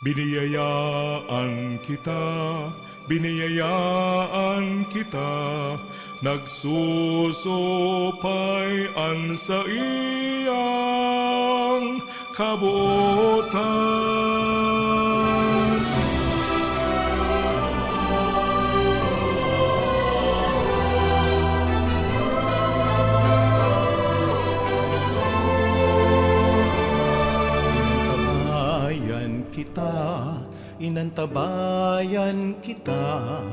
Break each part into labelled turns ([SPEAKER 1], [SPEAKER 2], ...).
[SPEAKER 1] Biniyayaan kita, nagsusupayan sa iyang kabuotan.
[SPEAKER 2] Inantabayan kita,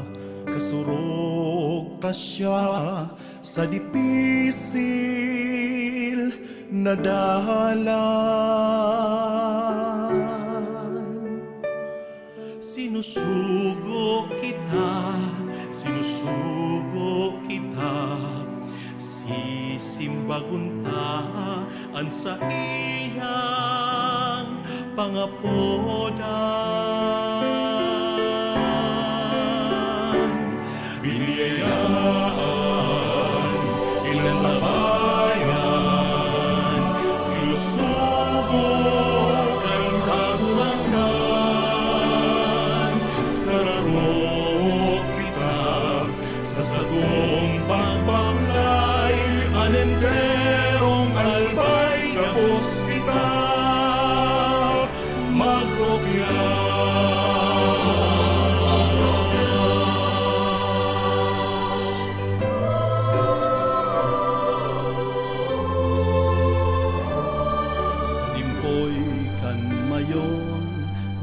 [SPEAKER 2] kasurog ta siya sa dipisil na dalan. Sinusugo kita, sisimbaguntaan sa iyang pangapodan. Biniyayaan, inantabayan, sinusubok ang karuangan. Sararok kita sa sagong pagbaklay, anenderong albay kapos kita magrokya.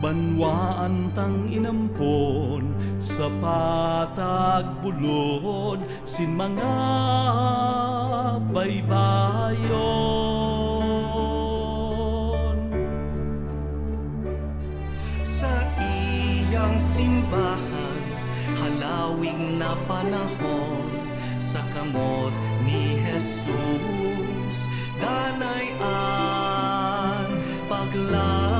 [SPEAKER 2] Banwaan tang inampon sa patag bulod sin mga baybayon. Sa iyang simbahan, halawing na panahon, sa kamot ni Jesus, danayan paglaon.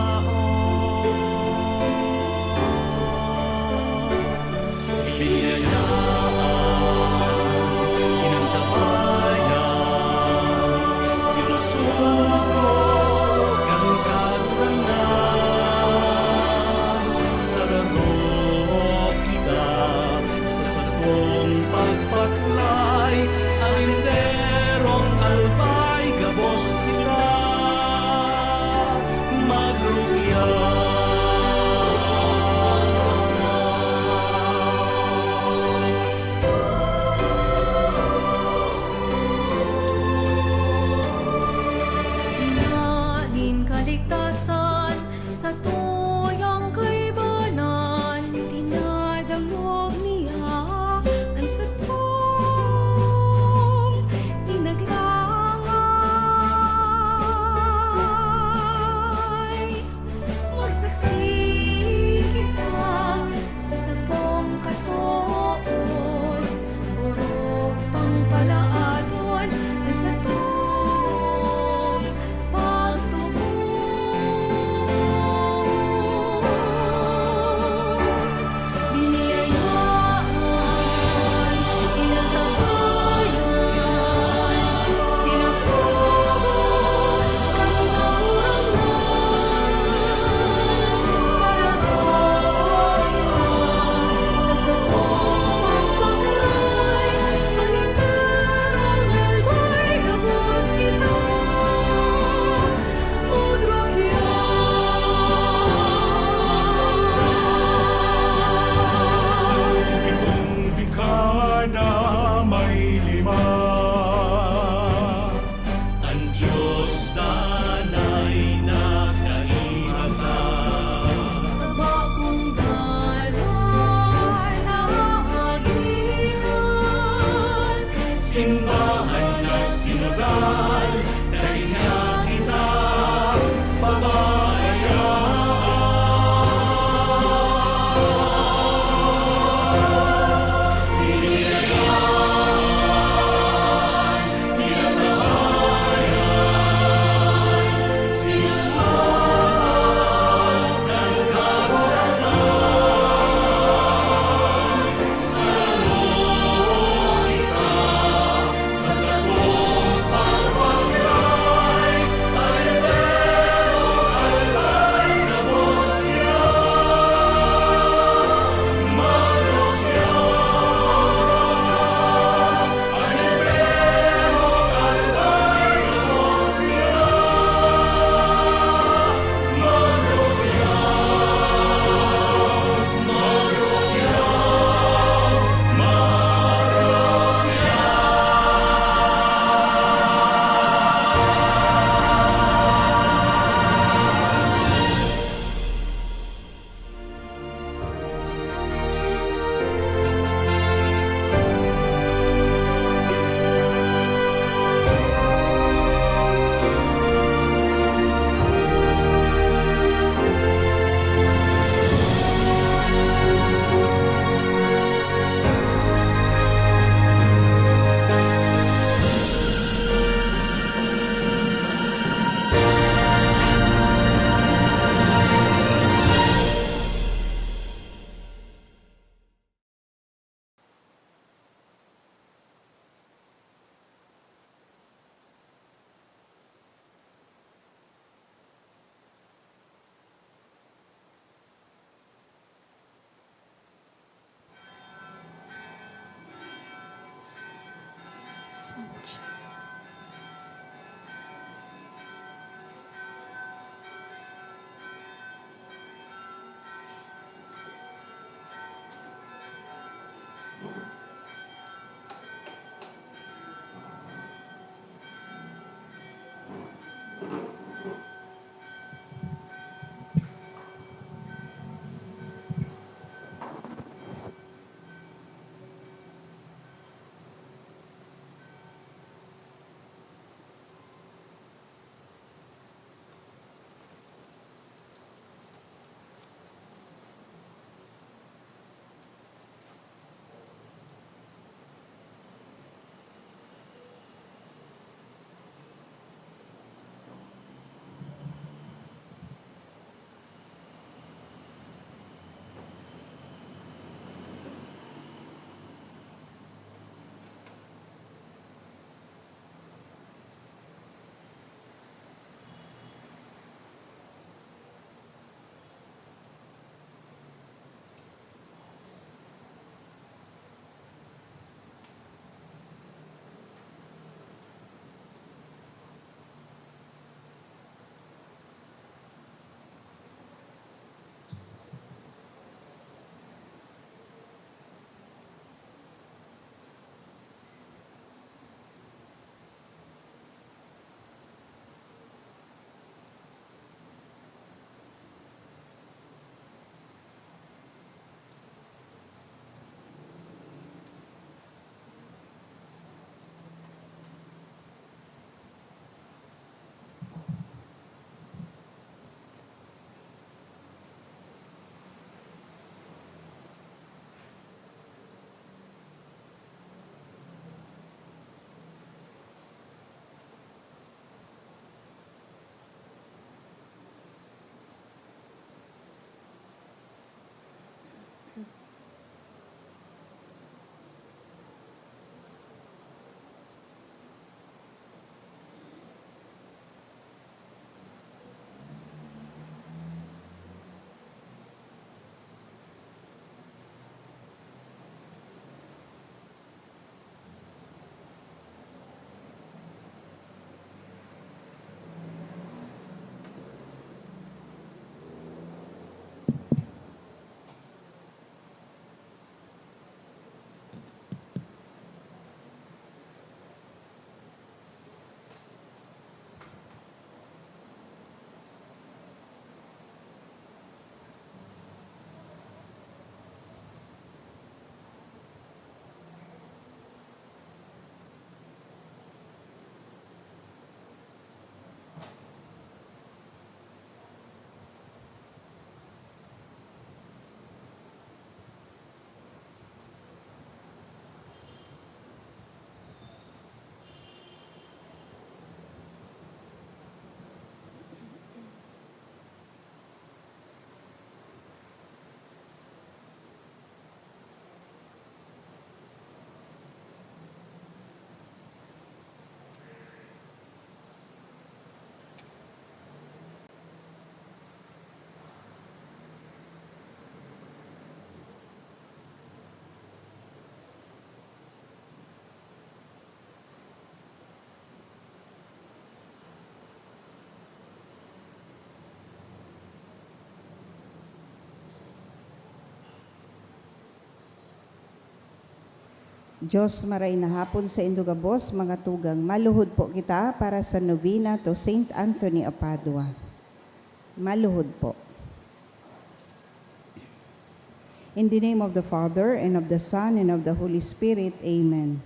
[SPEAKER 2] Simbahan na sinodal, dahiya kita pabayaan. Biniyayaan, inantabayan, sinusubok ang karuangan. Sararok kita sa sagong pagbaklay.
[SPEAKER 3] Diyos maray na hapon sa Indugabos, mga tugang. Maluhod po kita para sa novena to Saint Anthony of Padua. Maluhod po. In the name of the Father, and of the Son, and of the Holy Spirit, Amen.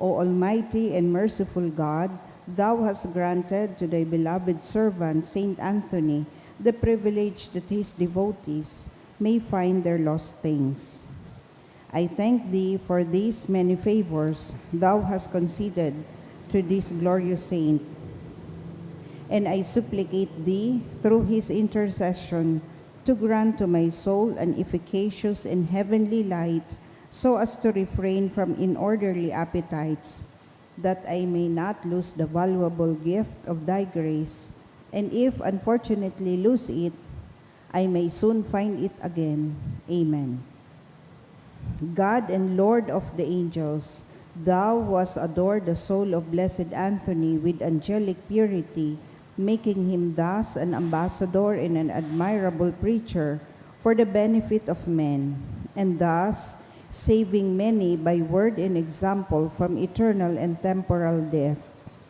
[SPEAKER 3] O Almighty and merciful God, Thou hast granted to Thy beloved servant, Saint Anthony, the privilege that his devotees may find their lost things. I thank Thee for these many favors Thou hast conceded to this glorious saint, and I supplicate Thee through his intercession to grant to my soul an efficacious and heavenly light, so as to refrain from inorderly appetites, that I may not lose the valuable gift of Thy grace, and if unfortunately lose it, I may soon find it again. Amen. God and Lord of the angels, Thou wast adored the soul of Blessed Anthony with angelic purity, making him thus an ambassador and an admirable preacher for the benefit of men, and thus saving many by word and example from eternal and temporal death.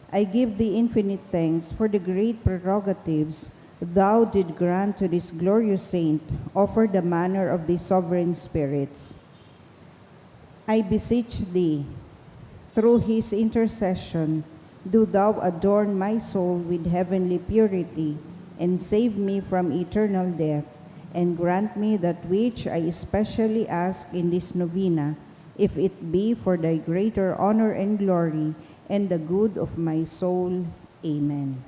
[SPEAKER 3] I give Thee infinite thanks for the great prerogatives Thou did grant to this glorious saint, offered the manner of the sovereign spirits. I beseech Thee, through his intercession, do Thou adorn my soul with heavenly purity, and save me from eternal death, and grant me that which I especially ask in this novena, if it be for Thy greater honor and glory, and the good of my soul. Amen.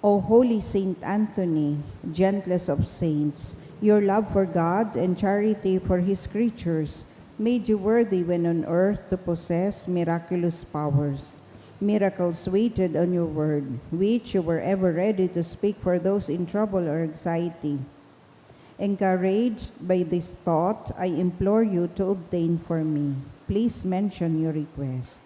[SPEAKER 3] O Holy Saint Anthony, gentlest of saints, your love for God and charity for His creatures made you worthy when on earth to possess miraculous powers. Miracles waited on your word, which you were ever ready to speak for those in trouble or anxiety. Encouraged by this thought, I implore you to obtain for me. Please mention your request.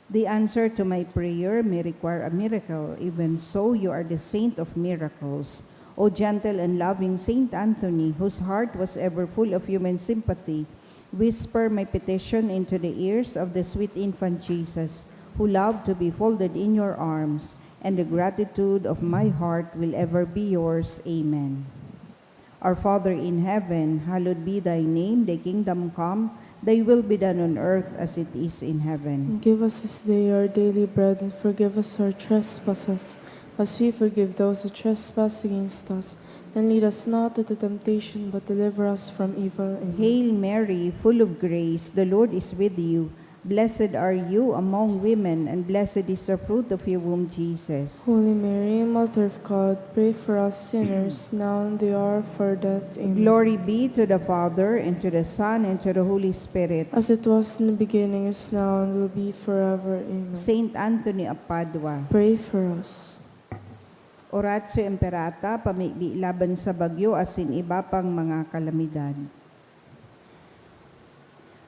[SPEAKER 3] The answer to my prayer may require a miracle. Even so, you are the saint of miracles. O gentle and loving Saint Anthony, whose heart was ever full of human sympathy, whisper my petition into the ears of the sweet infant Jesus, who loved to be folded in your arms, and the gratitude of my heart will ever be yours. Amen. Our Father in heaven, hallowed be Thy name. Thy kingdom come. Thy will be done on earth as it is in heaven.
[SPEAKER 4] And give us this day our daily bread, and forgive us our trespasses, as we forgive those who trespass against us. And lead us not into temptation, but deliver us from evil. Amen.
[SPEAKER 3] Hail Mary, full of grace, the Lord is with you. Blessed are you among women, and blessed is the fruit of your womb, Jesus.
[SPEAKER 4] Holy Mary, Mother of God, pray for us sinners, now and the hour of our death. Amen.
[SPEAKER 3] Glory be to the Father, and to the Son, and to the Holy Spirit.
[SPEAKER 4] As it was in the beginning, is now, and will be forever. Amen.
[SPEAKER 3] Saint Anthony of Padua,
[SPEAKER 4] Pray for us.
[SPEAKER 3] Oratio Imperata, pamigdi laban sa bagyo asin iba pang mga kalamidad.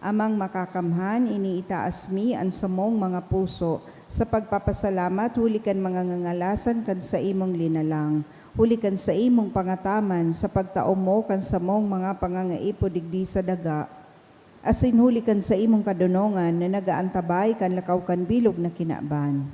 [SPEAKER 3] Amang makakamhan, iniitaas mi ang samong mga puso, sa pagpapasalamat, hulikan mga ngangalasan kan sa imong linalang, hulikan sa imong pangataman, sa pagtaom mo kan samong mga pangangaipo digdi sa daga, asin hulikan sa imong kadunongan na nagaantabay kan lakaw kan bilog na kinaban.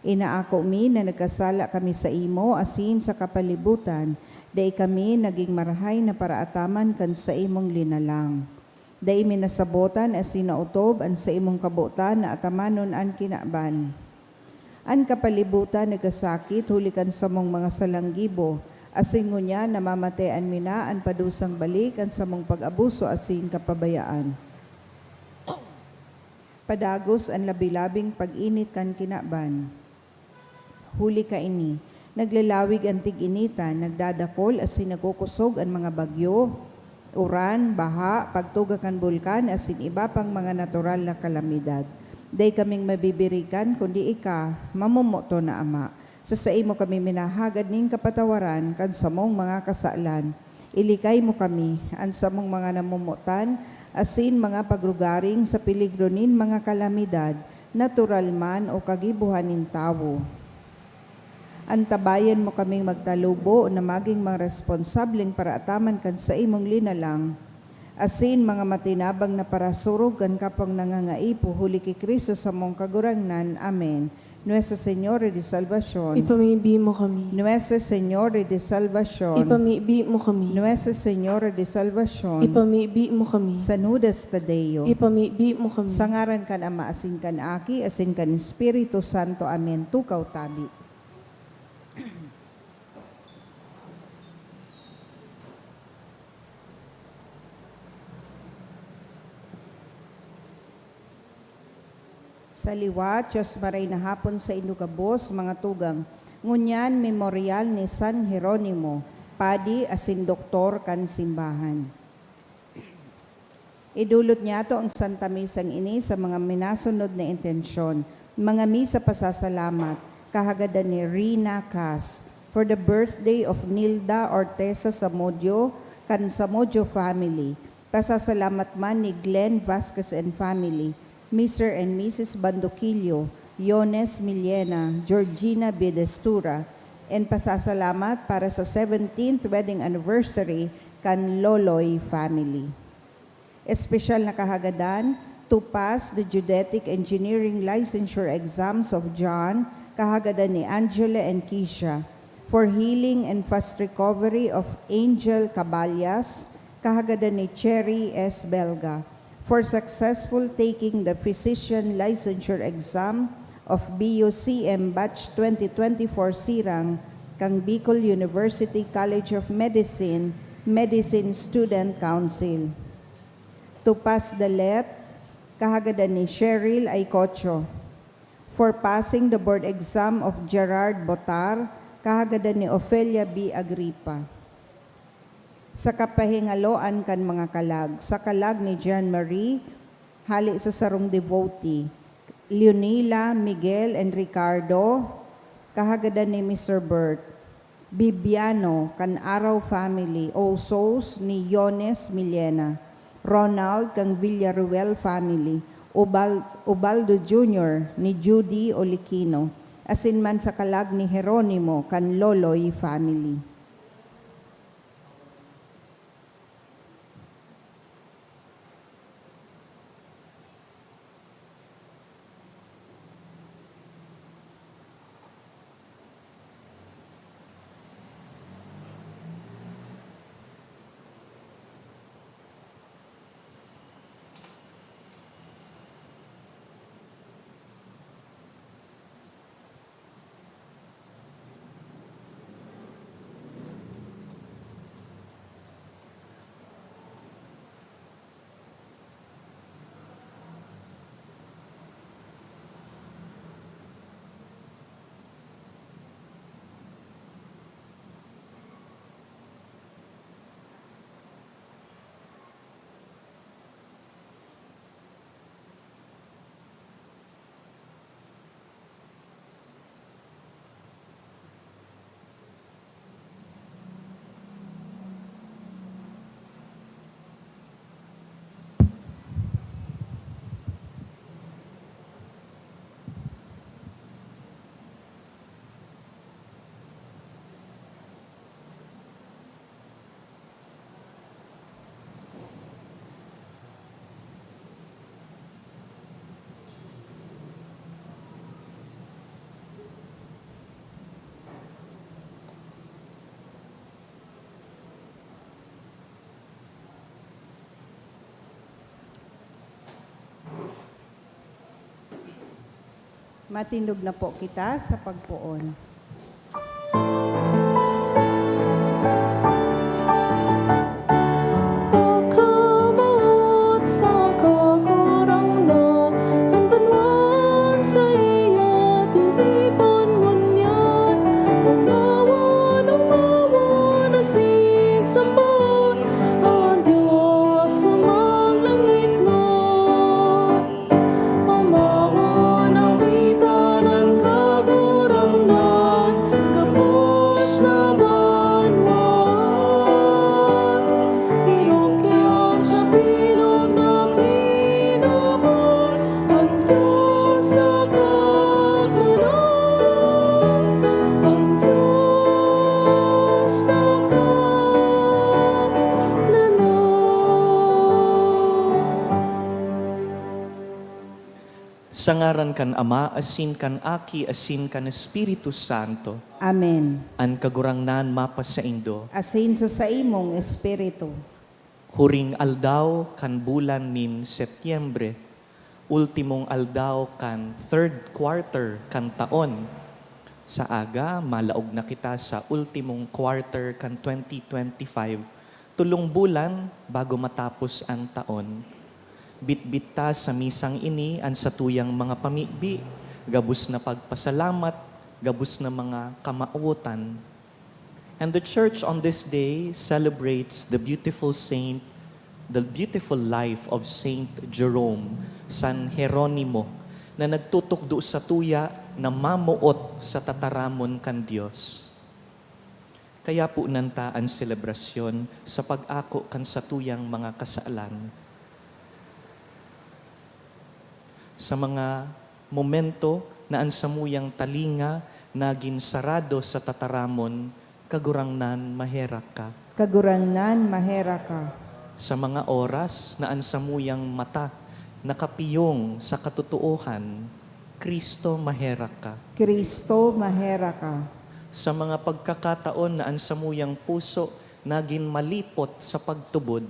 [SPEAKER 3] Inaako mi na nagkasala kami sa imo, asin sa kapalibutan, day kami naging marahay na paraataman kan sa imong linalang. Day minasabotan as sinautob an sa imong kabutan na atamanon an kinaban. An kapalibutan nagkasakit hulikan sa mong mga salanggibo, asin ngunya namamatean mina an padusang balik an sa mong pag-abuso asin kapabayaan. Padagos an labi-labing pag-init kan kinaban. Huli ka ini, naglalawig ang tig-initan, nagdadakol asin nagkukusog ang mga bagyo, uran, baha, pagtugakan bulkan, asin iba pang mga natural na kalamidad. Day kaming mabibirikan, kundi ika, mamumuto na Ama. Sa imo kami minahagad ning kapatawaran, kan samong mga kasaalan. Ilikay mo kami, ang samong mga namumutan, asin mga pagrugaring sa piligro nin mga kalamidad, natural man o kagibuhanin tawo. Antabayan mo kaming magtalubo na maging mga responsableng para ataman kan sa imong linalang, asin mga matinabang na parasurog kan kapang nangangaipo huli kay Kristo sa mong kagurangnan. Amen. Nuestra Señora de Salvación.
[SPEAKER 4] Ipamibi mo kami.
[SPEAKER 3] Nuestra Señora de Salvación.
[SPEAKER 4] Ipamibi mo kami.
[SPEAKER 3] Nuestra Señora de Salvación.
[SPEAKER 4] Ipamibi mo kami.
[SPEAKER 3] Sanudas Tadeo.
[SPEAKER 4] Ipamibi mo kami.
[SPEAKER 3] Sangaran kan Ama, asin kan Aki, asin kan Espiritu Santo. Amen. Tukaw tabi. Sa liwat, Diyos maray na hapon sa inugabos, mga tugang. Ngunyan, memorial ni San Jeronimo, padi asin doktor kan simbahan. Idulot niya to ang Santa Misang ini sa mga minasunod na intensyon. Mga misa pasasalamat, kahagadan ni Rina Cas, for the birthday of Nilda Orteza Samodio, kan Samodio family. Pasasalamat man ni Glenn Vasquez and family, Mr. and Mrs. Bandoquillo, Yones Millena, Georgina Bidestura, and pasasalamat para sa 17th wedding anniversary kan Loloy family. Espesyal na kahagadan, to pass the geodetic engineering licensure exams of John, kahagadan ni Angela and Keisha, for healing and fast recovery of Angel Caballas, kahagadan ni Cherry S. Belga, for successful taking the physician licensure exam of BUCM Batch 2024 Sirang, kang Bicol University College of Medicine, Medicine Student Council. To pass the LET, kahagadan ni Cheryl Aycocho, for passing the board exam of Gerard Botar, kahagadan ni Ofelia B. Agripa. Sa kapahingaloan kan mga kalag, sa kalag ni Jean Marie, hali sa sarong devotee, Leonila, Miguel, and Ricardo, kahagadan ni Mr. Bert, Bibiano, kan Araw family, All Souls ni Yones Millena, Ronald, kang Villaruel family, Ubaldo Jr. ni Judy Olikino, asin man sa kalag ni Jeronimo, kan Loloy family. Matindog na po kita sa pagpuon.
[SPEAKER 4] Pagkamot sa kakurangnan, ang banwag sa iya, tiripan mo niyan. Umawan, asig sambon, ang Diyos sa maglangit mo. Umawan ang wita ng kakurangnan,
[SPEAKER 5] Sa ngaran kan Ama, asin kan Aki, asin kan Espiritu Santo,
[SPEAKER 3] Amen.
[SPEAKER 5] an kagurangnan mapas sa Indo,
[SPEAKER 3] Asin sa imong espiritu.
[SPEAKER 5] huring aldaw kan bulan nin Setyembre, ultimong aldaw kan third quarter kan taon. Sa aga, malaog na kita sa ultimong quarter kan 2025, tulong bulan bago matapos ang taon. Bitbit ta sa misang ini ang satuyang mga pamigbi, gabus na pagpasalamat, gabus na mga kamautan. And the church on this day celebrates the beautiful life of Saint Jerome, San Jeronimo, na nagtutukdo sa tuya na mamuot sa tataramon kan Dios. Kaya po nanta ang selebrasyon sa pag-ako kan satuyang mga kasaalan. Sa mga momento na ang samuyang talinga naging sarado sa tataramon, kagurangnan maherak ka.
[SPEAKER 3] Kagurangnan mahera ka.
[SPEAKER 5] Sa mga oras na ang samuyang mata nakapiyong sa katotohan, Kristo maherak ka.
[SPEAKER 3] Kristo mahera ka.
[SPEAKER 5] Sa mga pagkakataon na ang samuyang puso naging malipot sa pagtubod,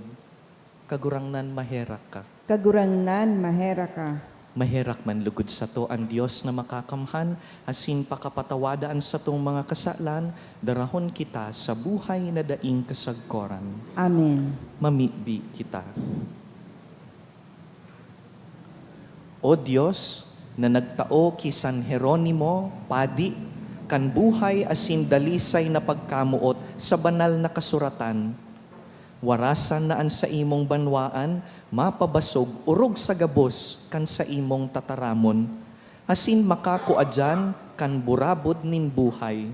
[SPEAKER 5] kagurangnan maherak ka.
[SPEAKER 3] Kagurangnan mahera ka.
[SPEAKER 5] Maherak man lugod sa to ang Diyos na makakamhan, asin pakapatawadaan sa tong mga kasalan, darahon kita sa buhay na daing kasagkoran.
[SPEAKER 3] Amen.
[SPEAKER 5] Mamitbi kita. O Diyos, na nagtao ki San Jeronimo, padi, kan buhay asin dalisay na pagkamuot sa banal na kasuratan, warasan na an sa imong banwaan, mapabasog urog sa gabos kan sa imong tataramon, asin makakuadyan kan burabod nin buhay.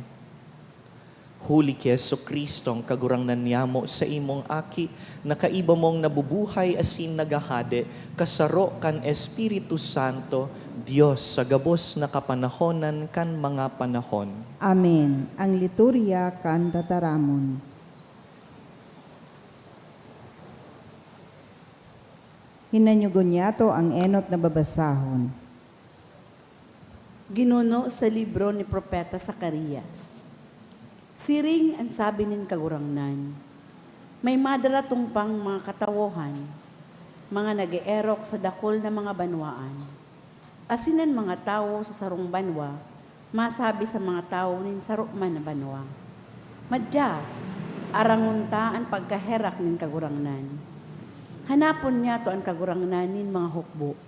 [SPEAKER 5] Huli ki Jesucristo ang kagurangnan niyamo sa imong aki, na kaiba mong nabubuhay asin nagahade, kasaro kan Espiritu Santo, Diyos sa gabos na kapanahonan kan mga panahon.
[SPEAKER 3] Amen. Ang liturya kan tataramon. Hinanyugon niya to ang enot na babasahon.
[SPEAKER 6] Ginuno sa libro ni Propeta Zacarias. Siring ang sabi nin kagurangnan, may madaratong pang mga katawohan, mga nag-eerok sa dakol na mga banwaan. Asinan mga tao sa sarong banwa, masabi sa mga tao nin sarukman na banwa. Madya, arangunta ang pagkaherak nin kagurangnan. Hanapon niya to ang kagurangnanin mga hukbo.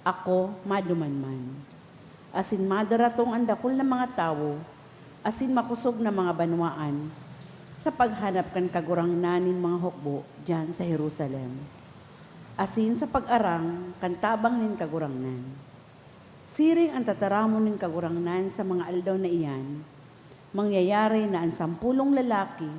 [SPEAKER 6] Ako madumanman. Asin madaratong ang dakol na mga tao, asin makusog na mga banwaan, sa paghanap kan kagurangnanin mga hukbo dyan sa Jerusalem. Asin sa pag-arang kan tabang nin kagurangnan. Siring ang tataramon nin kagurangnan sa mga aldaw na iyan, mangyayari na ang 10 lalaki,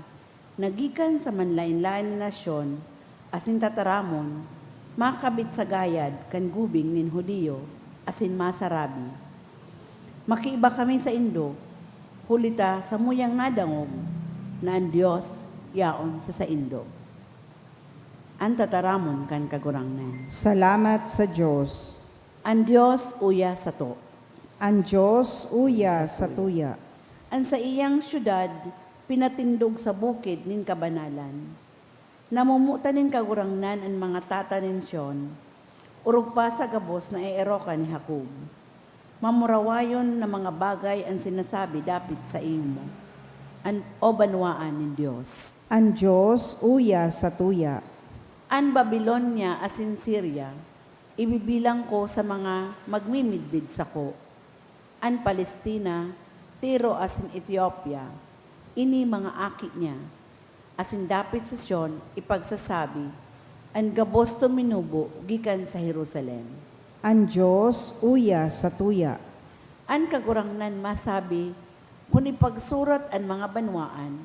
[SPEAKER 6] nagikan sa manlain-lain na nasyon, asin tataramon, makabit sa gayad kan gubing nin Hudiyo, asin masarabi. Makiiba kami sa Indo, hulita sa muyang nadangog, na ang Diyos yaon sa Indo. Ang tataramon kan kagurangnan.
[SPEAKER 3] Salamat sa Diyos.
[SPEAKER 6] Ang Diyos uya sa to.
[SPEAKER 3] Ang Diyos uya sa tuya.
[SPEAKER 6] Ang sa iyang syudad, pinatindog sa bukid nin kabanalan. Namumutanin kagurangnan ang mga tatanin siyon, urog pa sa gabos na eeroka ni Jacob. Mamurawayon na mga bagay ang sinasabi dapit sa imo, o banwaan ng Diyos.
[SPEAKER 3] Ang Diyos uya sa tuya.
[SPEAKER 6] Ang Babylonia asin Syria, ibibilang ko sa mga magmimidbid sa ko. Ang Palestina, Tiro asin Ethiopia, ini mga aki niya. Asin dapit sa Sion, ipagsasabi, ang gabos to minubo, gikan sa Jerusalem.
[SPEAKER 3] Ang Diyos uya sa tuya.
[SPEAKER 6] Ang kagurangnan masabi, kung ipagsurat ang mga banwaan,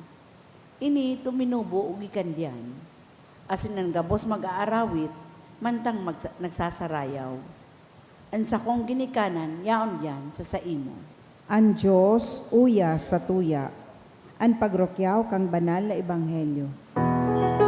[SPEAKER 6] ini tuminubo gikan diyan. Asin ang gabos mag-aarawit, mantang nagsasarayaw. Ang sakong ginikanan, yaon yan sa saimo.
[SPEAKER 3] Ang Diyos uya sa tuya. Ang pagrokyaw kang banal na ebanghelyo.
[SPEAKER 4] Hallelujah.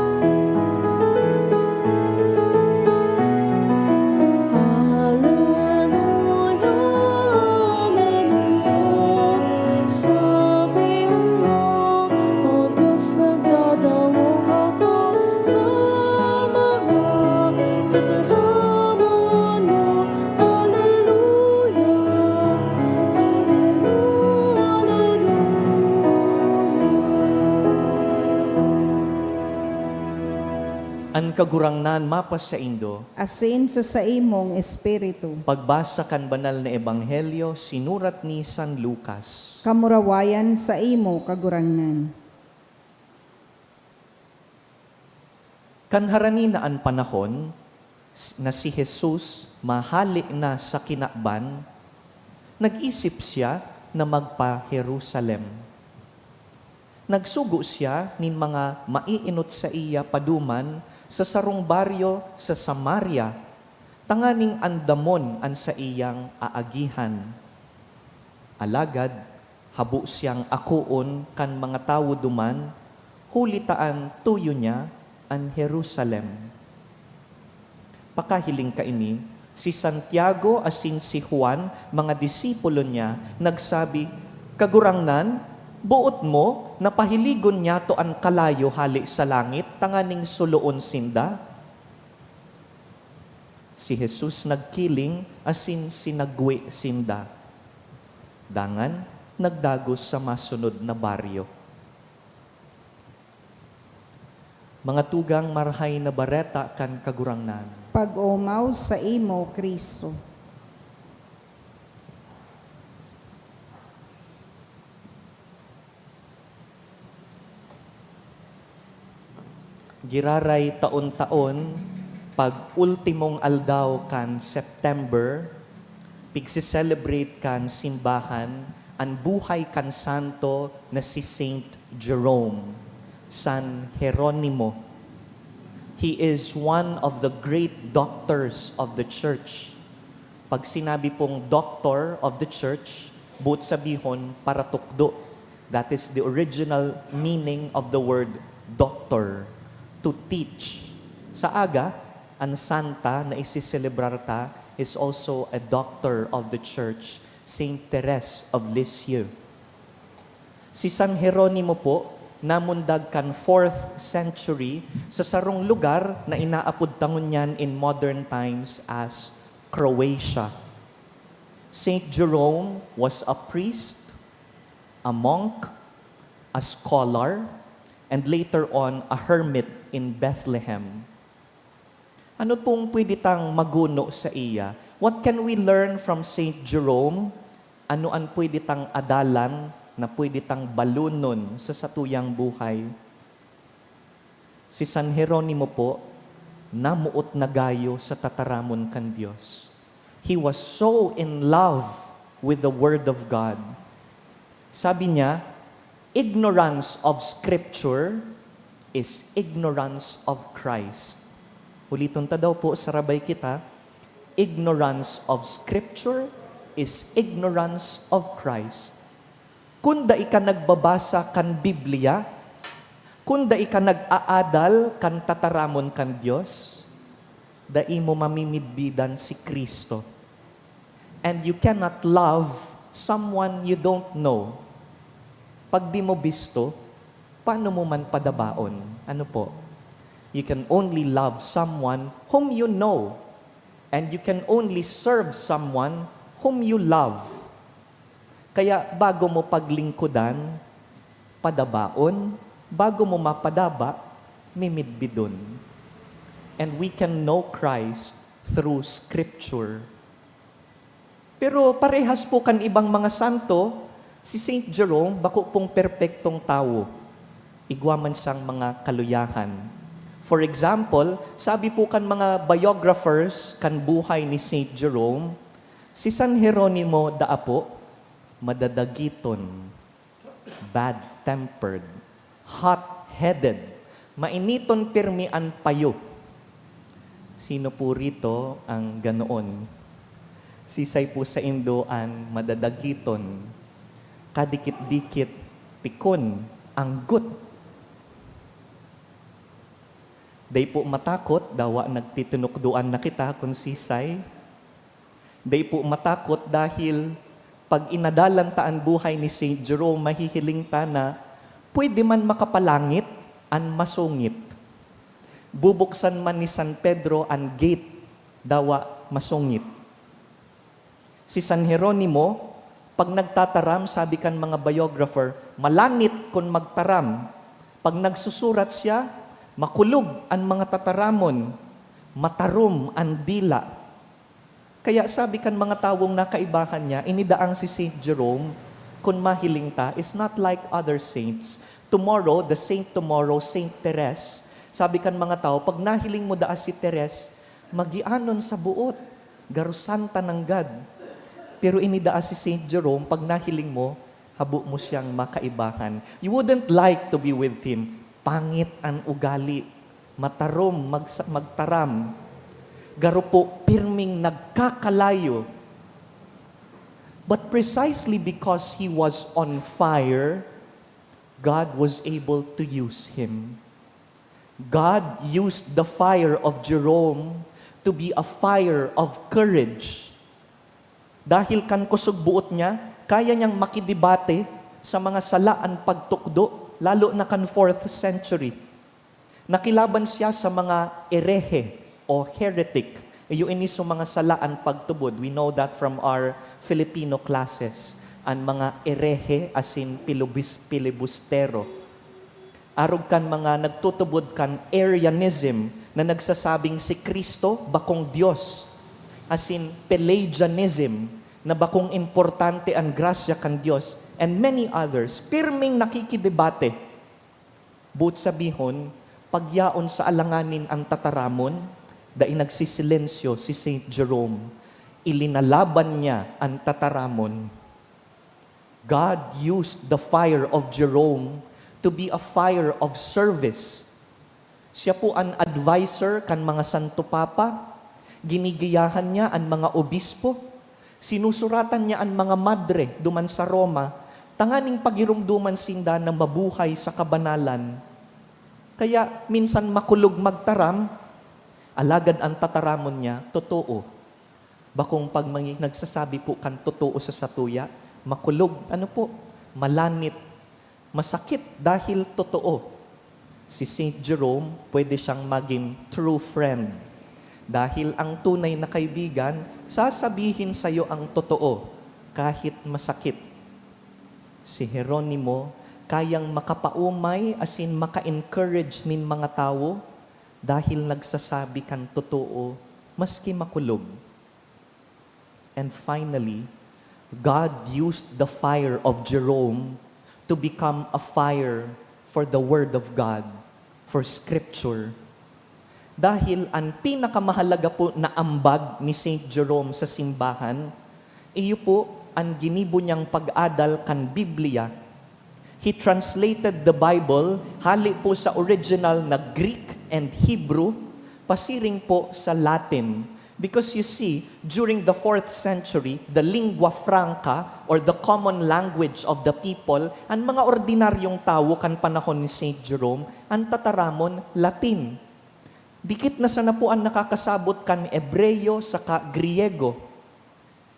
[SPEAKER 5] kagurangnan mapas sa Indo,
[SPEAKER 3] asin sa imong espiritu.
[SPEAKER 5] pagbasa kan banal na ebanghelyo, sinurat ni San Lucas.
[SPEAKER 3] Kamurawayan sa imo kagurangnan.
[SPEAKER 5] Kanharani na an panahon na si Jesus mahali na sa kinakban, nag-isip siya na magpa-Jerusalem. Nagsugo siya nin mga maiinot sa iya paduman sa sarong baryo sa Samaria, tanganing andamon an sa iyang aagihan. Alagad, habo siyang akuon kan mga tawo duman, hulitaan tuyo niya an Jerusalem. Pakahiling kaini, si Santiago asin si Juan, mga disipulo niya, nagsabi, kagurangnan, buot mo, napahiligon niya to an kalayo hali sa langit, tanganing suloon sinda. Si Jesus nagkiling, asin sinagwi sinda. Dangan, nagdagos sa masunod na baryo. Mga tugang marhay na bareta kan kagurangnan.
[SPEAKER 3] Pag-umaw sa imo, Kristo.
[SPEAKER 5] Giraray taon-taon, pag ultimong aldaw kan September, pigsi-celebrate kan simbahan, ang buhay kan santo na si Saint Jerome, San Jeronimo. He is one of the great doctors of the church. Pag sinabi pong doctor of the church, buot sabihon para tukdo. That is the original meaning of the word doctor. To teach. Sa aga, ang santa na isiselebrar ta is also a doctor of the church, Saint Therese of Lisieux. Si San Jeronimo po, namundag kan 4th century sa sarong lugar na inaapod tangon niyan in modern times as Croatia. Saint Jerome was a priest, a monk, a scholar, and later on, a hermit in Bethlehem. Ano pong pwede tang maguno sa iya? What can we learn from Saint Jerome? Ano ang pwede tang adalan na pwede tang balunon sa satuyang buhay? Si San Jeronimo po, namuot na gayo sa tataramon kan Diyos. He was so in love with the Word of God. Sabi niya, ignorance of Scripture is ignorance of Christ. Uliton ta daw po sa rabay kita, ignorance of Scripture is ignorance of Christ. Kunda ika nagbabasa kan Biblia, kunda ika nag-aadal kan tataramon kan Diyos, dai mo mamimidbidan si Kristo. And you cannot love someone you don't know. Pag di mo bisto, paano mo man padabaon? Ano po? You can only love someone whom you know. And you can only serve someone whom you love. Kaya bago mo paglingkudan, padabaon, bago mo mapadaba, mimidbidon. And we can know Christ through Scripture. Pero parehas po kan ibang mga santo, si Saint Jerome, bako pong perpektong tao. Igwaman siyang mga kaluyahan. For example, sabi po kan mga biographers kan buhay ni Saint Jerome, si San Jeronimo daapo, madadagiton, bad-tempered, hot-headed, mainiton pirmi an payo. Sino po rito ang ganoon? Sisay po sa Indo ang madadagiton, kadikit-dikit, pikon, anggut. Day po matakot, dawa nagtitinukduan na kita kung sisay. Day po matakot dahil pag inadalan ta ang buhay ni Saint Jerome, mahihiling ta na pwede man makapalangit, an masungit. Bubuksan man ni San Pedro ang gate, dawa masungit. Si San Jeronimo, pag nagtataram, sabi kan mga biographer, malangit kung magtaram. Pag nagsusurat siya, makulog ang mga tataramon, matarum ang dila. Kaya sabi kan mga tawong nakaibahan niya, inidaang si Saint Jerome, kung mahiling ta, is not like other saints. Tomorrow, the saint tomorrow, Saint Therese, sabi kan mga tao, pag nahiling mo daa si Therese, magianon sa buot, garusanta ng God. Pero inidaa si Saint Jerome, pag nahiling mo, habo mo siyang makaibahan. You wouldn't like to be with him. Pangit ang ugali, matarom, magtaram. Garo po, pirming nagkakalayo. But precisely because he was on fire, God was able to use him. God used the fire of Jerome to be a fire of courage. Dahil kan kusog buot niya, kaya niyang makidebate sa mga salaan pagtukdo, lalo na kan 4th century. Nakilaban siya sa mga erehe o heretic. Yung iniso mga salaan pagtubod. We know that from our Filipino classes. Ang mga erehe as in pilibustero. Arog kan mga nagtutubod kan Arianism na nagsasabing si Kristo bakong Diyos. As in Pelagianism na bakong importante ang grasya kan Diyos. And many others. Pirming nakikidebate. But sabihon, pagyaon sa alanganin ang tataramon, dahil nagsisilensyo si Saint Jerome, ilinalaban niya ang tataramon. God used the fire of Jerome to be a fire of service. Siya po ang advisor kan mga Santo Papa, ginigiyahan niya ang mga obispo, sinusuratan niya ang mga madre duman sa Roma, tanganing pagirumduman sinda na mabuhay sa kabanalan. Kaya minsan makulog magtaram, alagad ang tataramon niya, totoo. Bakong pag nagsasabi po kan totoo sa satuya, makulog, malanit, masakit dahil totoo. Si Saint Jerome, pwede siyang maging true friend. Dahil ang tunay na kaibigan, sasabihin sa iyo ang totoo, kahit masakit. Si Jeronimo, kayang makapaumay, as in maka-encourage nin mga tao, dahil nagsasabi kan totoo, maski makulog. And finally, God used the fire of Jerome to become a fire for the Word of God, for Scripture. Dahil ang pinakamahalaga po na ambag ni Saint Jerome sa simbahan, iyo po ang ginibo niyang pag-adal kan Biblia. He translated the Bible, hali po sa original na Greek and Hebrew, pasiring po sa Latin. Because you see, during the 4th century, the lingua franca or the common language of the people, ang mga ordinaryong tao kan panahon ni Saint Jerome, ang tataramon Latin. Dikit na sana po ang nakakasabot kan Ebreyo saka Griego.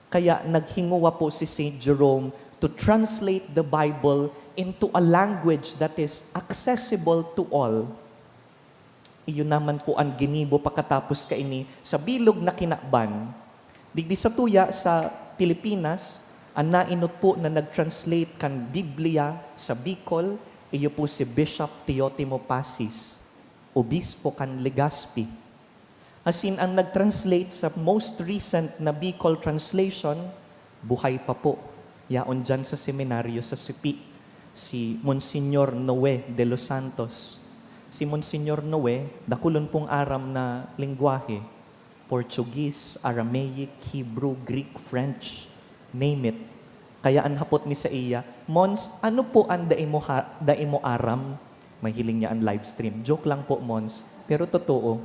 [SPEAKER 5] Kaya naghinguwa po si Saint Jerome to translate the Bible into a language that is accessible to all. Iyon naman po ang ginibo pagkatapos kaini sa bilog na kinakban. Digdi sa tuya sa Pilipinas, ang nainot po na nag-translate kan Biblia sa Bicol, iyo po si Bishop Teotimo Pasis, obispo kan Legazpi. As in, ang nag-translate sa most recent na Bicol translation, buhay pa po. Yaon dyan sa seminaryo sa Supi, si Monsignor Noe de los Santos. Si Monsignor Noe, dakulon pong aram na lingwahe, Portuguese, Aramaic, Hebrew, Greek, French, name it. Kaya ang hapot mi sa iya, Mons, ano po ang daimo aram? Mahiling niya ang live stream. Joke lang po, Mons, pero totoo.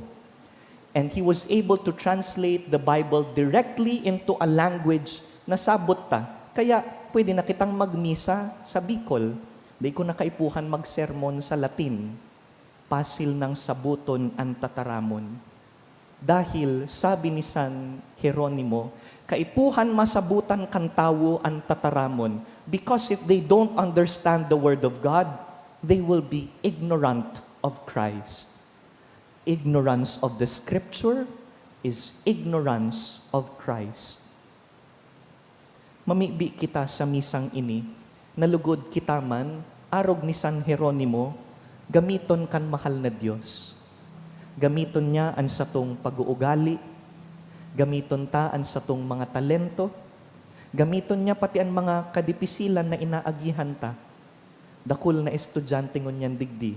[SPEAKER 5] And he was able to translate the Bible directly into a language na sabot ta. Kaya pwede na kitang magmisa sa Bicol. Di ko nakaipuhan magsermon sa Latin. Pasil ng sabuton ang tataramon. Dahil sabi ni San Jeronimo, kaipuhan masabutan kan tawo ang tataramon because if they don't understand the Word of God, they will be ignorant of Christ. Ignorance of the Scripture is ignorance of Christ. Mamibi kita sa misang ini, nalugod kita man, arog ni San Jeronimo, Gamiton kan mahal na Dios. Gamiton niya an satong pag-uugali. Gamiton ta an satong mga talento. Gamiton niya pati ang mga kadipisilan na inaagihan ta. Dakul na estudyante ngunyan digdi,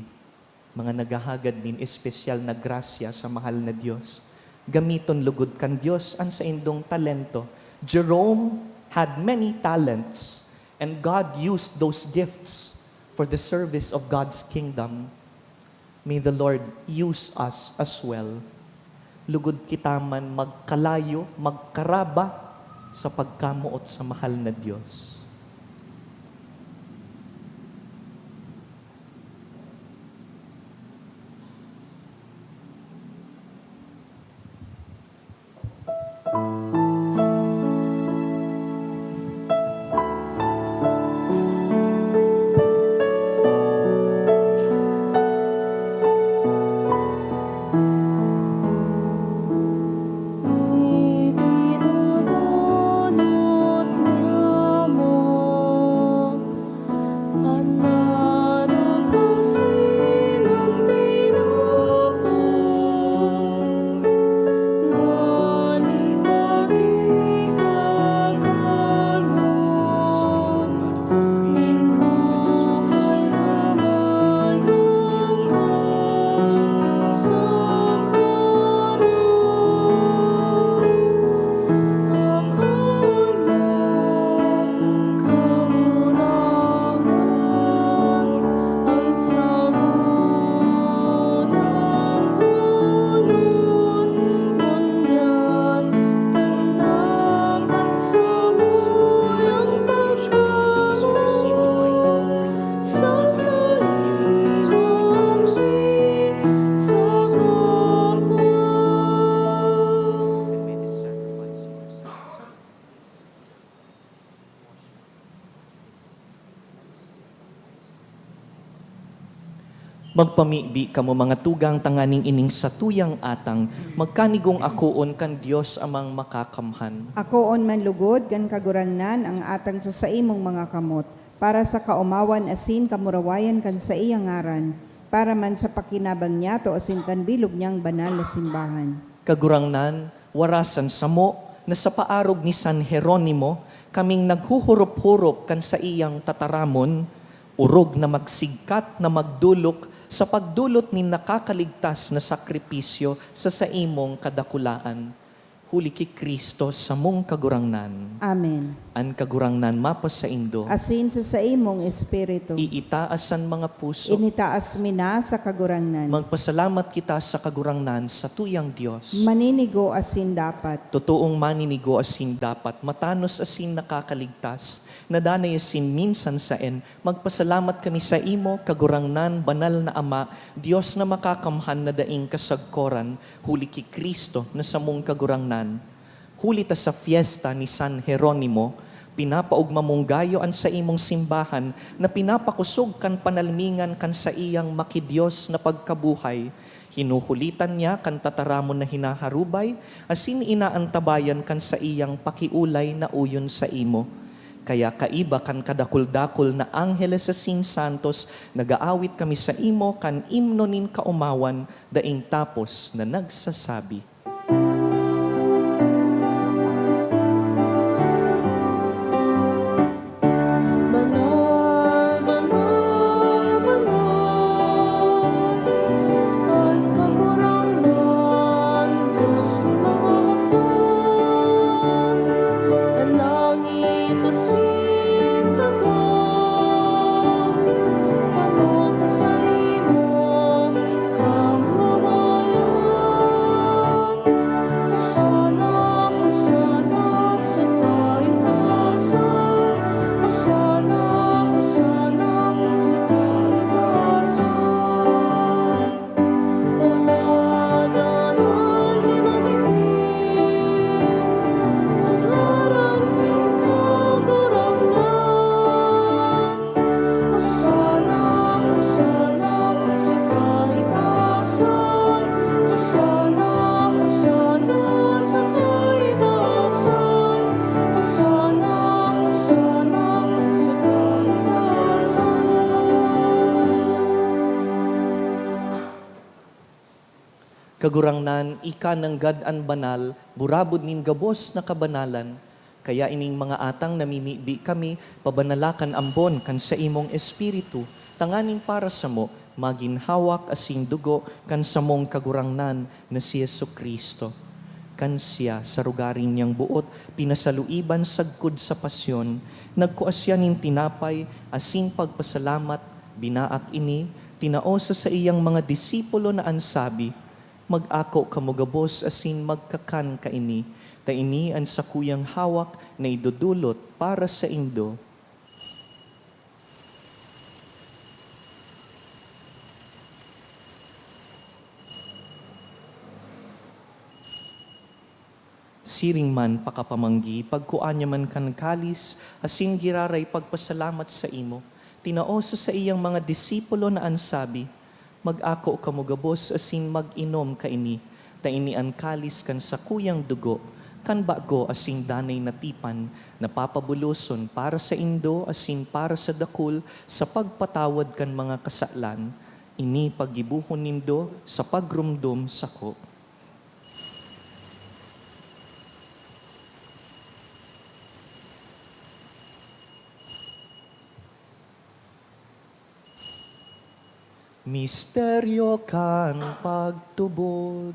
[SPEAKER 5] mga naghahagad din espesyal na grasya sa mahal na Diyos. Gamiton lugod kan Diyos an sa indong talento. Jerome had many talents and God used those gifts for the service of God's kingdom. May the Lord use us as well. Lugod kita man magkalayo, magkaraba sa pagkamuot sa mahal na Diyos. Magpamibi kamo mga tugang tanganing ining sa tuyang atang, magkanigong akuon kan Dios amang makakamhan.
[SPEAKER 3] Akoon man lugod, gan kagurangnan ang atang sa imong mga kamot, para sa kaumawan asin kamurawayan kan sa iyang ngaran, para man sa pakinabang niya to asin kan bilog niyang banal na simbahan.
[SPEAKER 5] Kagurangnan, warasan samo, na sa paarog ni San Jeronimo, kaming naghuhurop-hurop kan sa iyang tataramon, urog na magsigkat na magdulok sa pagdulot ni nakakaligtas na sakripisyo sa imong kadakulaan. Huli ki Kristo sa mong kagurangnan.
[SPEAKER 3] Amen.
[SPEAKER 5] An kagurangnan mapas sa indo.
[SPEAKER 3] Asin sa imong espiritu,
[SPEAKER 5] Iitaasan mga puso.
[SPEAKER 3] initaas mina sa kagurangnan.
[SPEAKER 5] Magpasalamat kita sa kagurangnan sa tuyang Diyos.
[SPEAKER 3] Maninigo asin dapat.
[SPEAKER 5] Totoong maninigo asin dapat, matanos asin nakakaligtas, nadanay asin minsan saen, magpasalamat kami sa imo, kagurangnan, banal na Ama, Diyos na makakamhan na daing kasagkoran, huli ki Kristo na sa mong kagurangnan. Huli ta sa fiesta ni San Jeronimo, pinapaugma mong gayo an sa imong simbahan, na pinapakusog kan panalmingan kan sa iyang makidiyos na pagkabuhay. Hinuhulitan niya kan tataramon na hinaharubay, asin inaantabayan kan sa iyang pakiulay na uyon sa imo. Kaya kaiba kan kadakul-dakul na angeles sa sing santos, nagaawit kami sa imo kan imno nin kaumawan, daing tapos na nagsasabi.
[SPEAKER 4] Banal, banal, banal, ang kagurangnan, Diyos ni mga kapal, ang langit asin dagat, panog sa imo, kamamayan,
[SPEAKER 5] Kagurangnan, ika ng gadan banal, burabod nin gabos na kabanalan. Kaya ining mga atang namimibi kami, pabanalakan ambon kan sa imong espiritu, tanganing para sa mo, maginhawak asing dugo kan sa mong kagurangnan na si Yesu Kristo. Kan siya sa rugarin niyang buot, pinasaluiban sagkod sa pasyon, nagkuasya nin tinapay, asing pagpasalamat, binaak ini, tinaosa sa iyang mga disipulo na ansabi, mag-ako kamugabos asin magkakan kaini, ta ini ang sakuyang hawak na idudulot para sa indo. Siring man pakapamanggi, pagkuanya man kan kalis, asin giraray pagpasalamat sa imo, tinaosa sa iyang mga disipulo na ansabi, mag-ako kamugabos asin mag-inom kaini, ta ini ang kalis kan sakuyang dugo, kan bago asin danay natipan, napapabuloson para sa indo asin para sa dakul, sa pagpatawad kan mga kasalan, ini pagibuhon nindo sa pagrumdum sako. Misteryo kan pagtubod.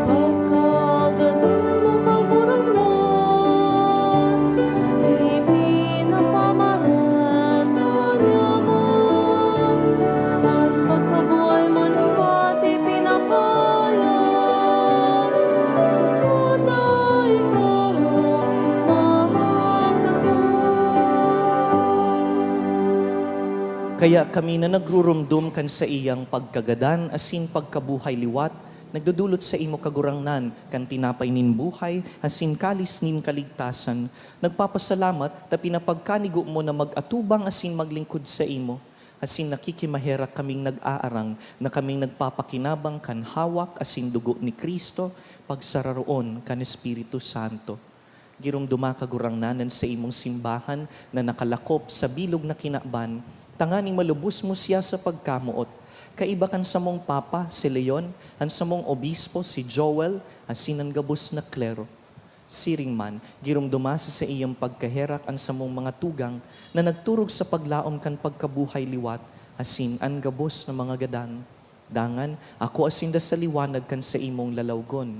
[SPEAKER 4] Pagkagaling mo kagurangnan, ipinapamaratan niya mo. At pagkabuhay mo ng pati pinapaya, sa kuta ikaw
[SPEAKER 5] Kaya kami na nagrurumdum kan sa iyang pagkagadan, asin pagkabuhay liwat, nagdudulot sa imo kagurangnan, kan tinapay nin buhay, asin kalis nin kaligtasan. Nagpapasalamat, ta pinapagkanigo mo na mag-atubang asin maglingkod sa imo. Asin nakikimahera kaming nag-aarang, na kaming nagpapakinabang kan hawak asin dugo ni Kristo, pagsararoon kan Espiritu Santo. Girumduma kagurangnanan sa imong simbahan na nakalakop sa bilog na kinaban, tanganing malubos mo siya sa pagkamuot. Kaiba kan sa mong papa, si Leon, ang sa mong obispo, si Joel, asin ang gabos na klero. Siring man, girumduma sa iyang pagkaherak ang sa mong mga tugang na nagturog sa paglaom kan pagkabuhay liwat, asin ang gabos na mga gadan. Dangan, ako asin da sa liwanag kan sa imong lalawgon.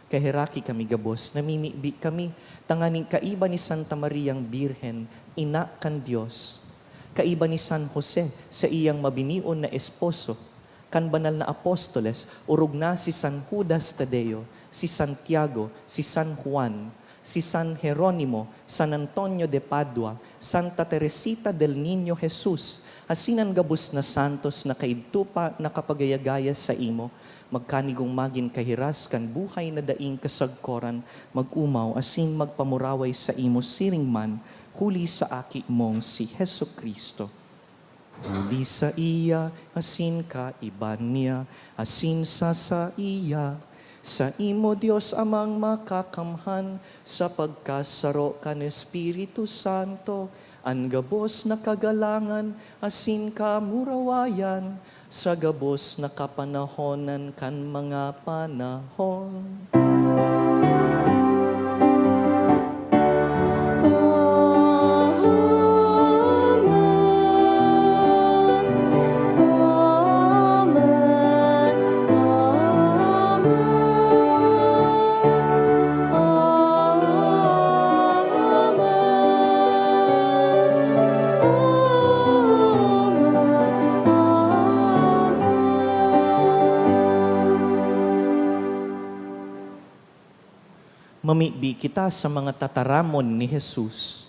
[SPEAKER 5] Kaheraki kami gabos, namimibi kami, tanganing kaiba ni Santa Mariang Birhen, ina kan Diyos. Kaiba ni San Jose sa iyang mabinion na esposo, kan banal na apostoles, urog na si San Judas Tadeo, si Santiago, si San Juan, si San Jeronimo, San Antonio de Padua, Santa Teresita del Niño Jesus, asinan gabos na santos na kaidtupa na kapagayagaya sa imo, magkanigong magin kahiras kan buhay na daing kasagkoran, mag-umaw asin magpamuraway sa imo siring man, huli sa aki mong si Hesu Kristo. Huli sa iya, asin ka iban niya, asin sa iya, sa imo Diyos amang makakamhan, sa pagkasaro kan Espiritu Santo, ang gabos na kagalangan, asin ka murawayan, sa gabos na kapanahonan kan mga panahon. Mamibi kita sa mga tataramon ni Jesus.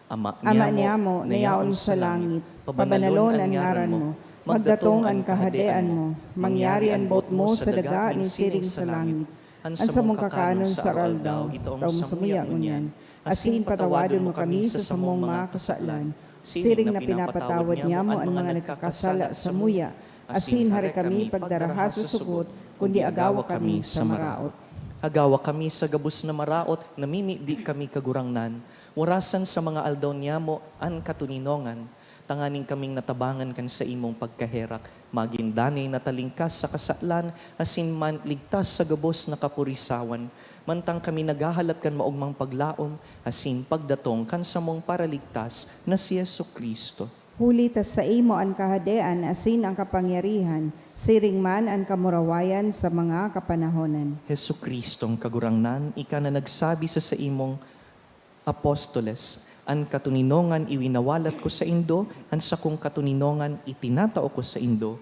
[SPEAKER 5] Ama
[SPEAKER 3] Niya mo, nayaon sa langit, pabanalon ang ngaran mo, magdatong ang kahadean mo, mangyari ang bot mo sa daga ni siring sa langit. Ang sa mong kakanon sa aral daw, itaong sumuya ngunyan, asin patawadon mo kami sa samong mga kasalan, siring na pinapatawad niya mo ang mga nagkakasala sa muya, asin hari kami pagdaraha sa sugot, kundi agawa kami sa maraot.
[SPEAKER 5] Agawa kami sa gabos na maraot, namimibi kami kagurangnan, warasan sa mga aldaw niya mo ang katuninongan, tanganing kaming natabangan kan sa imong pagkaherak, magindanay natalingkas sa kasalan, asin man ligtas sa gabos na kapurisawan, mantang kami naghahalat kan maugmang paglaom, asin pagdatong kan sa mong paraligtas na si Yesu Kristo.
[SPEAKER 3] Huli tas sa imo ang kahadean, asin ang kapangyarihan, siring man ang kamurawayan sa mga kapanahonan.
[SPEAKER 5] Yesu Kristong kagurangnan, ika na nagsabi sa imong apostoles, an katuninongan iwinawalat ko sa indo, an sa kong katuninongan itinatao ko sa indo.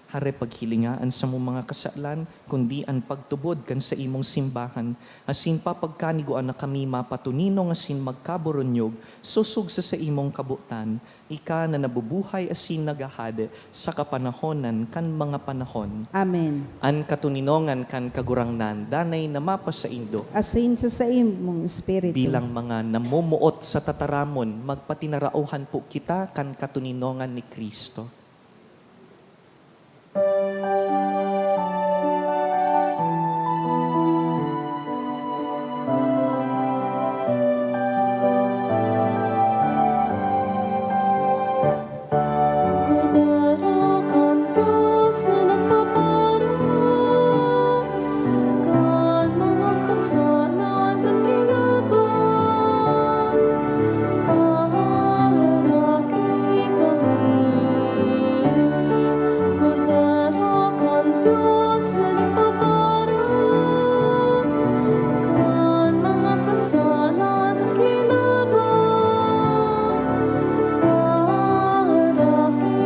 [SPEAKER 5] Hare paghilingaan sa mong mga kasalan, kundi an pagtubod kan sa imong simbahan, asin papagkaniguan na kami mapatuninong asin magkaboronyog, susug sa imong kabutan, ika na nabubuhay asin nagahade sa kapanahonan kan mga panahon.
[SPEAKER 3] Amen.
[SPEAKER 5] An katuninongan kan kagurangnan, danay na mapa sa indo,
[SPEAKER 3] Asin sa imong espiritu.
[SPEAKER 5] bilang mga namumuot sa tataramon, magpatinarauhan po kita kan katuninongan ni Kristo.
[SPEAKER 4] Kordero kan Diyos na nagpapara, kan mga kasalanan at kinaban, kaharaki kami. Kordero kan Diyos na nagpapara, kan mga kasalanan at kinaban,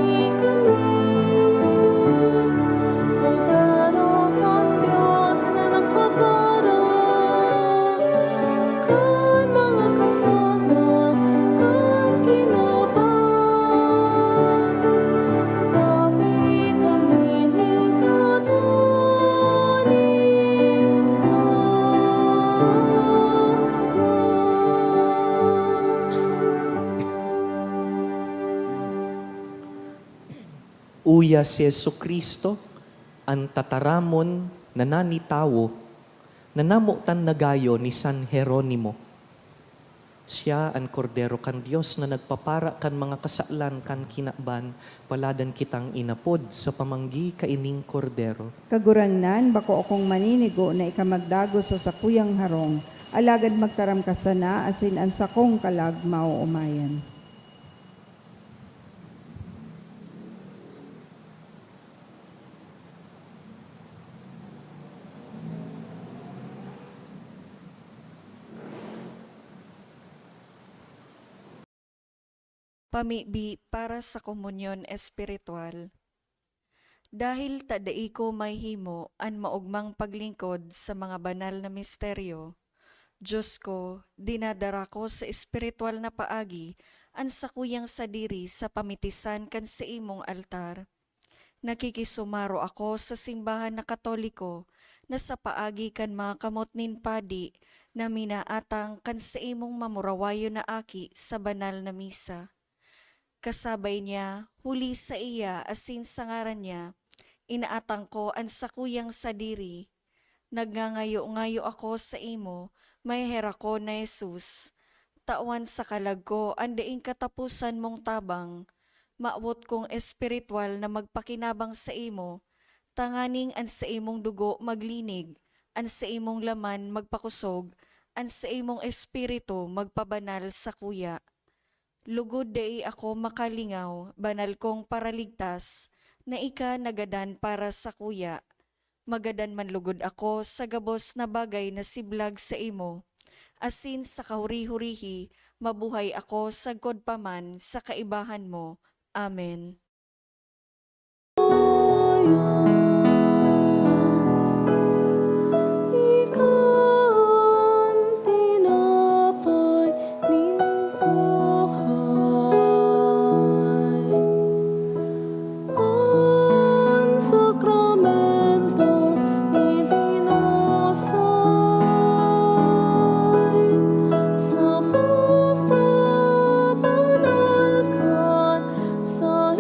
[SPEAKER 4] kaharaki kami. Kordero kan Diyos na nagpapara, kan mga kasalanan kan kinaban, dami kami ni
[SPEAKER 5] Uya si Yesu Kristo, ang tataramon na nanitawo, nanamutan nagayo ni San Jeronimo. Siya ang kordero kan Dios na nagpapara kan mga kasalan kan kinaban, paladan kitang inapod sa pamanggi kaining kordero.
[SPEAKER 3] Kagurangnan, bako akong maninigo na ikamagdago sa sakuyang harong, alagad magtaram ka sana, asin ang sakong kalag mauumayan.
[SPEAKER 7] Pamibi para sa komunyon espiritual. Dahil tadai ko may himo an maugmang paglingkod sa mga banal na misteryo, Diyos ko, dinadara ko sa espiritual na paagi an sakuyang sadiri sa pamitisan kan sa imong altar. Nakikisumaro ako sa simbahan na Katoliko na sa paagi kan mga kamot nin padi na minaatang kan sa imong mamurawayo na aki sa banal na misa. Kasabay niya, huli sa iya asin sa ngaran niya, inaatang ko ang sakuyang sadiri. Nagngangayo-ngayo ako sa imo, may hera ko na Jesus. Tawan sa kalag ko, andaing katapusan mong tabang. Maawot kong espiritual na magpakinabang sa imo, tanganing an sa imong dugo maglinig, an sa imong laman magpakusog, an sa imong espiritu magpabanal sa kuya. Lugod dai ako makalingaw, banal kong paraligtas, na ika nagadan para sa kuya. Magadan man lugod ako sa gabos na bagay na siblag sa imo. Asin sa kahuri-hurihi, mabuhay ako sa godpaman sa kaibahan mo. Amen.
[SPEAKER 4] Ikan tinapay ning buhay, ang sakramento itinusay, sa pagpapanalkan sa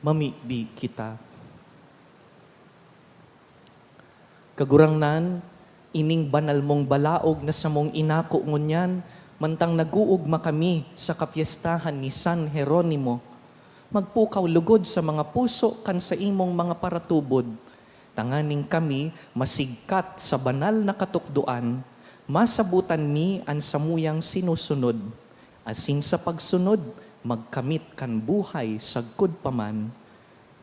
[SPEAKER 5] mamibi kita. Kagurangnan, ining banal mong balaog na sa mong inako ngunyan, mantang naguugma kami sa kapiestahan ni San Jeronimo. Magpukaw lugod sa mga puso kan sa imong mga paratubod. Tanganing kami masigkat sa banal na katukduan, masabutan mi ang samuyang sinusunod. Asin sa pagsunod, magkamit kan buhay sagkod paman.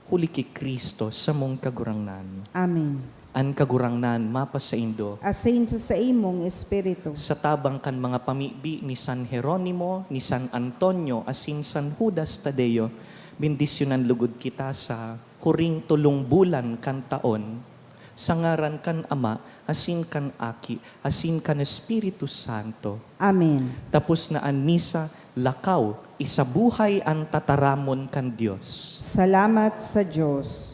[SPEAKER 5] Huli ki Kristo sa mong kagurangnan.
[SPEAKER 3] Amen.
[SPEAKER 5] An kagurangnan mapasaindo.
[SPEAKER 3] Asin sa imong espiritu.
[SPEAKER 5] Sa tabang kan mga pamibi ni San Jeronimo, ni San Antonio, asin San Judas Tadeo, bendisyonan lugod kita sa huring tulong bulan kan taon, sa ngaran kan Ama, asin kan Aki, asin kan Espiritu Santo.
[SPEAKER 3] Amen.
[SPEAKER 5] Tapos na an misa, lakaw, isabuhay ang tataramon kan Dios.
[SPEAKER 3] Salamat sa Diyos.